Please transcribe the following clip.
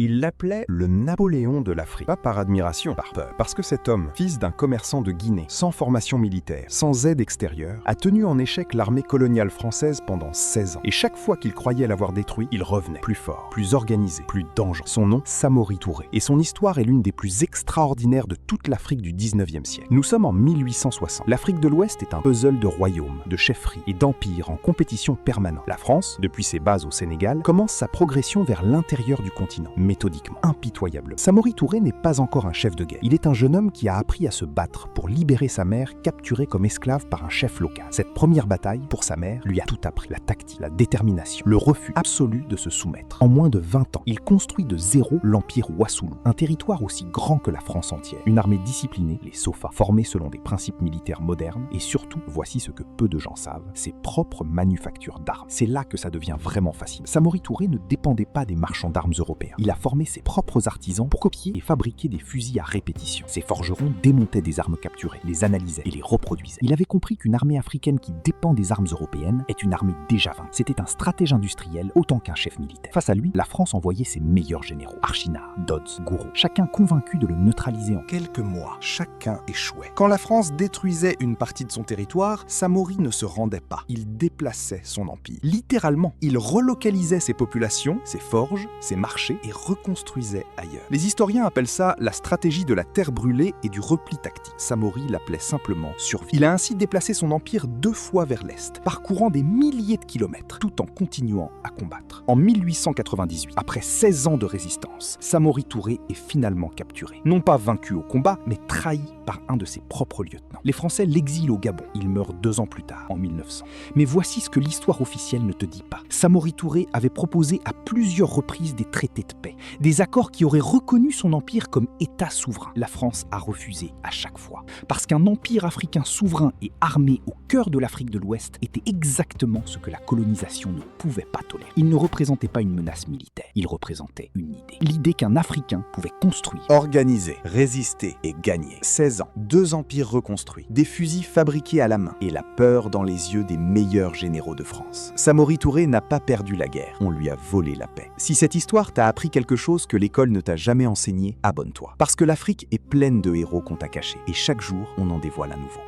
Il l'appelait le Napoléon de l'Afrique, pas par admiration, par peur. Parce que cet homme, fils d'un commerçant de Guinée, sans formation militaire, sans aide extérieure, a tenu en échec l'armée coloniale française pendant 16 ans. Et chaque fois qu'il croyait l'avoir détruit, il revenait, plus fort, plus organisé, plus dangereux. Son nom, Samori Touré. Et son histoire est l'une des plus extraordinaires de toute l'Afrique du 19e siècle. Nous sommes en 1860. L'Afrique de l'Ouest est un puzzle de royaumes, de chefferies et d'empires en compétition permanente. La France, depuis ses bases au Sénégal, commence sa progression vers l'intérieur du continent, méthodiquement, impitoyable. Samori Touré n'est pas encore un chef de guerre. Il est un jeune homme qui a appris à se battre pour libérer sa mère, capturée comme esclave par un chef local. Cette première bataille, pour sa mère, lui a tout appris. La tactique, la détermination, le refus absolu de se soumettre. En moins de 20 ans, il construit de zéro l'empire Wassoulou, un territoire aussi grand que la France entière. Une armée disciplinée, les Sofa, formée selon des principes militaires modernes, et surtout, voici ce que peu de gens savent, ses propres manufactures d'armes. C'est là que ça devient vraiment facile. Samori Touré ne dépendait pas des marchands d'armes européens. Il a formé ses propres artisans pour copier et fabriquer des fusils à répétition. Ces forgerons démontaient des armes capturées, les analysaient et les reproduisaient. Il avait compris qu'une armée africaine qui dépend des armes européennes est une armée déjà vaincue. C'était un stratège industriel autant qu'un chef militaire. Face à lui, la France envoyait ses meilleurs généraux, Archinard, Dodds, Gouraud, chacun convaincu de le neutraliser en quelques mois. Chacun échouait. Quand la France détruisait une partie de son territoire, Samori ne se rendait pas. Il déplaçait son empire. Littéralement, il relocalisait ses populations, ses forges, ses marchés et reconstruisait ailleurs. Les historiens appellent ça la stratégie de la terre brûlée et du repli tactique. Samori l'appelait simplement survie. Il a ainsi déplacé son empire 2 fois vers l'est, parcourant des milliers de kilomètres, tout en continuant à combattre. En 1898, après 16 ans de résistance, Samori Touré est finalement capturé. Non pas vaincu au combat, mais trahi par un de ses propres lieutenants. Les Français l'exilent au Gabon. Il meurt 2 ans plus tard, en 1900. Mais voici ce que l'histoire officielle ne te dit pas. Samori Touré avait proposé à plusieurs reprises des traités de paix, des accords qui auraient reconnu son empire comme État souverain. La France a refusé à chaque fois, parce qu'un empire africain souverain et armé au cœur de l'Afrique de l'Ouest était exactement ce que la colonisation ne pouvait pas tolérer. Il ne représentait pas une menace militaire, il représentait une idée. L'idée qu'un Africain pouvait construire, organiser, résister et gagner. 16 ans, 2 empires reconstruits, des fusils fabriqués à la main et la peur dans les yeux des meilleurs généraux de France. Samori Touré n'a pas perdu la guerre, on lui a volé la paix. Si cette histoire t'a appris quelque chose que l'école ne t'a jamais enseigné, abonne-toi. Parce que l'Afrique est pleine de héros qu'on t'a cachés et chaque jour, on en dévoile un nouveau.